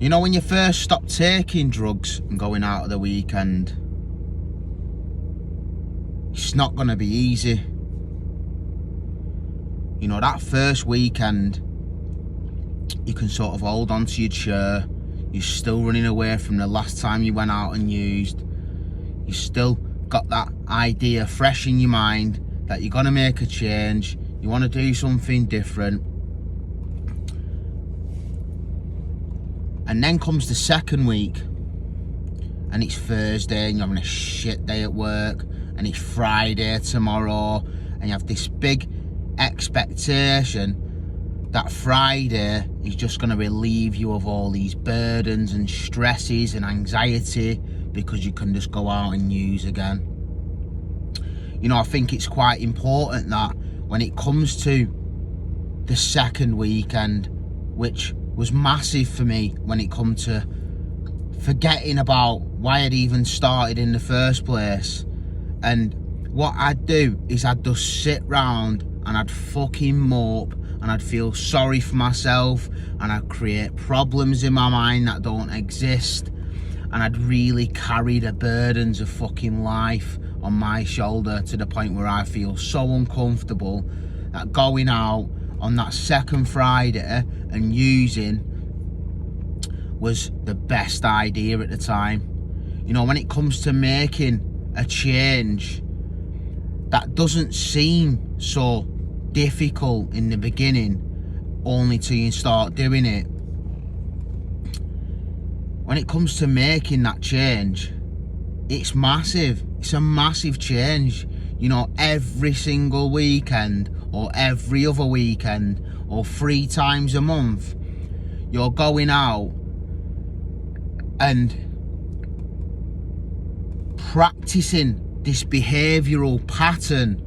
You know, when you first stop taking drugs and going out of the weekend, it's not going to be easy. You know, that first weekend, you can sort of hold on to your chair. You're still running away from the last time you went out and used. You still got that idea fresh in your mind that you're going to make a change. You want to do something different. And then comes the second week, and it's Thursday and you're having a shit day at work, and it's Friday tomorrow, and you have this big expectation that Friday is just going to relieve you of all these burdens and stresses and anxiety because you can just go out and use again. You know, I think it's quite important that when it comes to the second weekend, which was massive for me when it come to forgetting about why I'd even started in the first place. And what I'd do is I'd just sit round and I'd fucking mope, and I'd feel sorry for myself, and I'd create problems in my mind that don't exist, and I'd really carry the burdens of fucking life on my shoulder to the point where I feel so uncomfortable that going out on that second Friday and using was the best idea at the time. You know, when it comes to making a change that doesn't seem so difficult in the beginning, only till you start doing it. When it comes to making that change, it's massive. It's a massive change. You know, every single weekend or every other weekend or 3 times a month, you're going out and practicing this behavioural pattern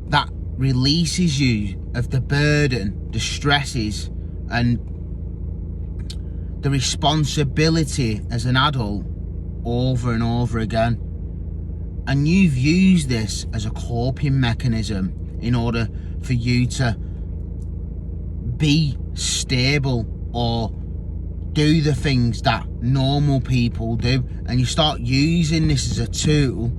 that releases you of the burden, the stresses, and the responsibility as an adult over and over again. And you've used this as a coping mechanism in order for you to be stable or do the things that normal people do, and you start using this as a tool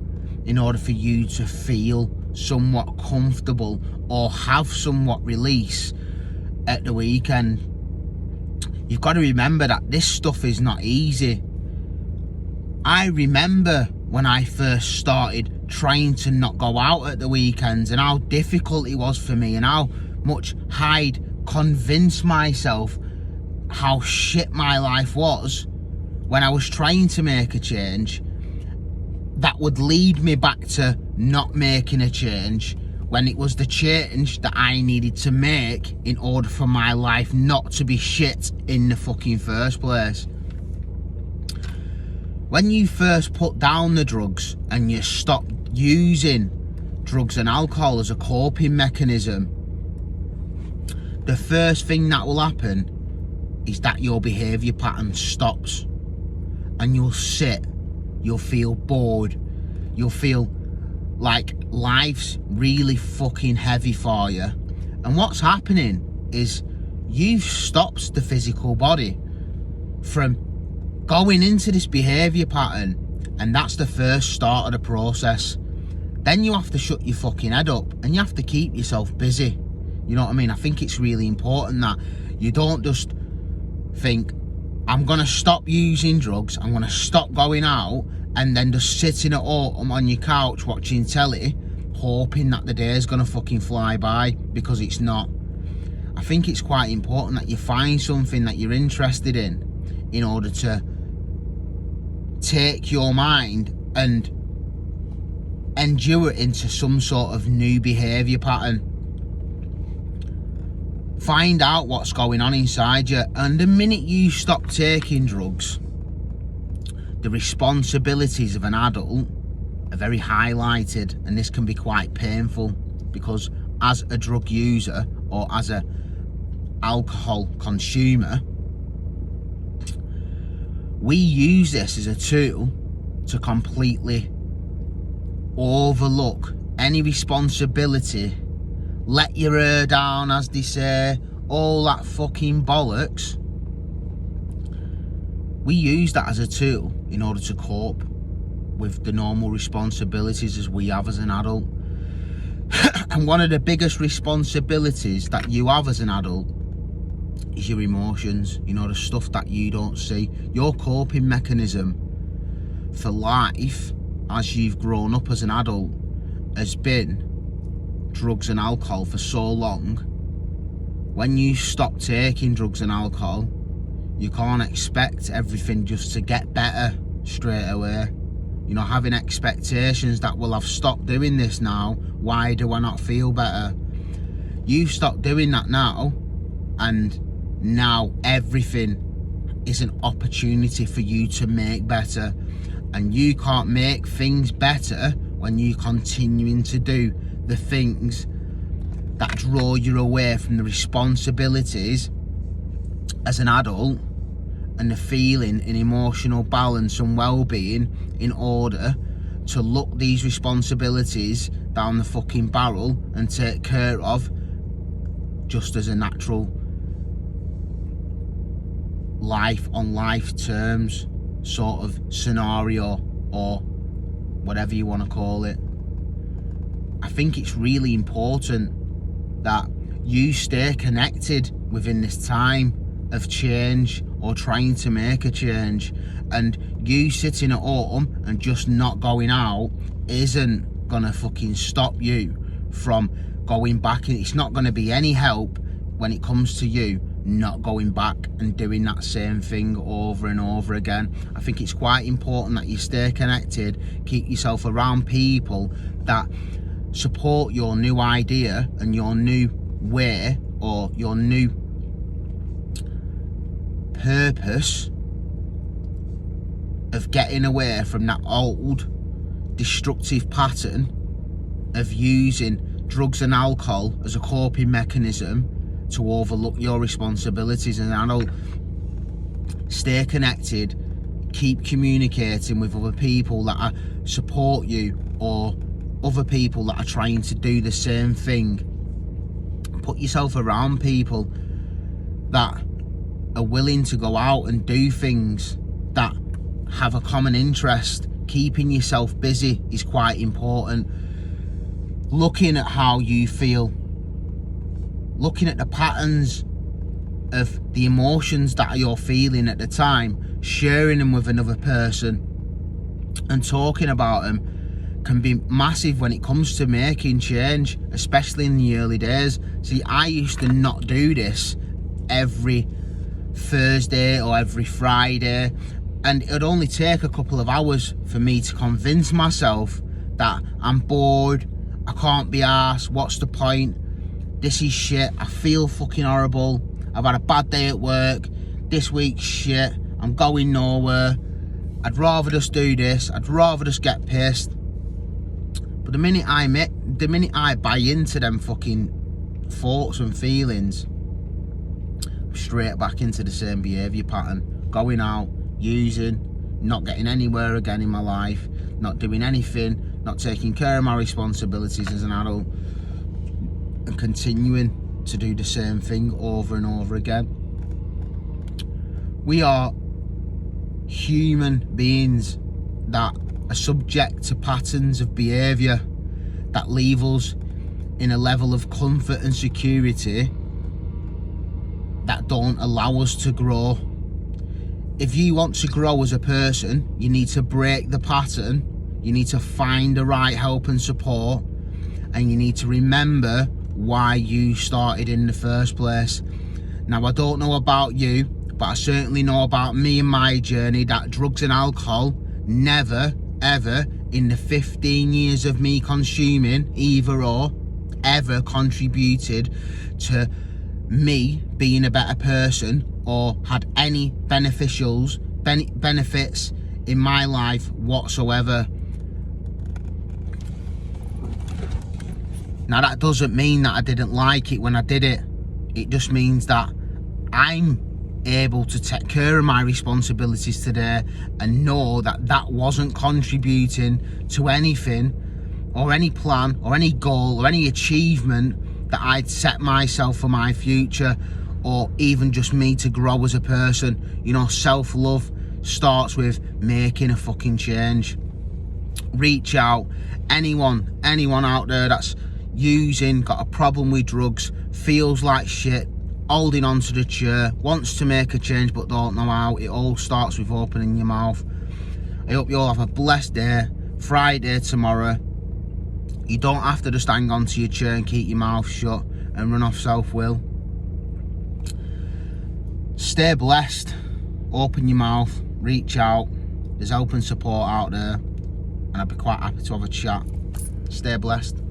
in order for you to feel somewhat comfortable or have somewhat release at the weekend. You've got to remember that this stuff is not easy. I remember when I first started trying to not go out at the weekends and how difficult it was for me, and how much I'd convince myself how shit my life was when I was trying to make a change that would lead me back to not making a change, when it was the change that I needed to make in order for my life not to be shit in the fucking first place. When you first put down the drugs and you stop using drugs and alcohol as a coping mechanism, the first thing that will happen is that your behaviour pattern stops, and you'll sit, you'll feel bored, you'll feel like life's really fucking heavy for you. And what's happening is you've stopped the physical body from going into this behaviour pattern, and that's the first start of the process. Then you have to shut your fucking head up and you have to keep yourself busy. You know what I mean? I think it's really important that you don't just think, I'm going to stop using drugs, I'm going to stop going out, and then just sitting at home on your couch watching telly, hoping that the day is going to fucking fly by, because it's not. I think it's quite important that you find something that you're interested in order to take your mind and endure it into some sort of new behaviour pattern. Find out what's going on inside you, and the minute you stop taking drugs, the responsibilities of an adult are very highlighted, and this can be quite painful, because as a drug user or as a alcohol consumer, we use this as a tool to completely overlook any responsibility, let your hair down, as they say, all that fucking bollocks, We use that as a tool in order to cope with the normal responsibilities as we have as an adult. And one of the biggest responsibilities that you have as an adult is your emotions, the stuff that you don't see. Your coping mechanism for life as you've grown up as an adult has been drugs and alcohol for so long. When you stop taking drugs and alcohol, you can't expect everything just to get better straight away. Having expectations that, well, I've stopped doing this now, why do I not feel better? You've stopped doing that now, and now everything is an opportunity for you to make better. And you can't make things better when you're continuing to do the things that draw you away from the responsibilities as an adult and the feeling and emotional balance and well-being in order to look these responsibilities down the fucking barrel and take care of just as a natural life on life terms sort of scenario, or whatever you want to call it. I think it's really important that you stay connected within this time of change or trying to make a change, and you sitting at home and just not going out isn't gonna fucking stop you from going back. It's not gonna be any help when it comes to you not going back and doing that same thing over and over again. I think it's quite important that you stay connected, keep yourself around people that support your new idea and your new way or your new purpose of getting away from that old destructive pattern of using drugs and alcohol as a coping mechanism to overlook your responsibilities as an adult. Stay connected, keep communicating with other people that support you or other people that are trying to do the same thing. Put yourself around people that are willing to go out and do things that have a common interest. Keeping yourself busy is quite important. Looking at how you feel, looking at the patterns of the emotions that you're feeling at the time, sharing them with another person and talking about them can be massive when it comes to making change, especially in the early days. See, I used to not do this every Thursday or every Friday, and it'd only take a couple of hours for me to convince myself that I'm bored, I can't be arsed, what's the point, this is shit, I feel fucking horrible, I've had a bad day at work, this week's shit, I'm going nowhere, I'd rather just do this, I'd rather just get pissed. But the minute I buy into them fucking thoughts and feelings, I'm straight back into the same behaviour pattern. Going out, using, not getting anywhere again in my life, not doing anything, not taking care of my responsibilities as an adult, and continuing to do the same thing over and over again. We are human beings that are subject to patterns of behaviour that leave us in a level of comfort and security that don't allow us to grow. If you want to grow as a person, you need to break the pattern, you need to find the right help and support, and you need to remember why you started in the first place. Now, I don't know about you, but I certainly know about me and my journey that drugs and alcohol never, ever, in the 15 years of me consuming either or, ever contributed to me being a better person or had any benefits in my life whatsoever. Now, that doesn't mean that I didn't like it when I did it. It just means that I'm able to take care of my responsibilities today and know that that wasn't contributing to anything or any plan or any goal or any achievement that I'd set myself for my future, or even just me to grow as a person. You know, self-love, starts with making a fucking change. Reach out. Anyone out there that's got a problem with drugs, feels like shit, holding on to the chair, wants to make a change but don't know how, it all starts with opening your mouth. I hope you all have a blessed day. Friday tomorrow. You don't have to just hang on to your chair and keep your mouth shut and run off self-will. Stay blessed. Open your mouth. Reach out. There's open support out there. And I'd be quite happy to have a chat. Stay blessed.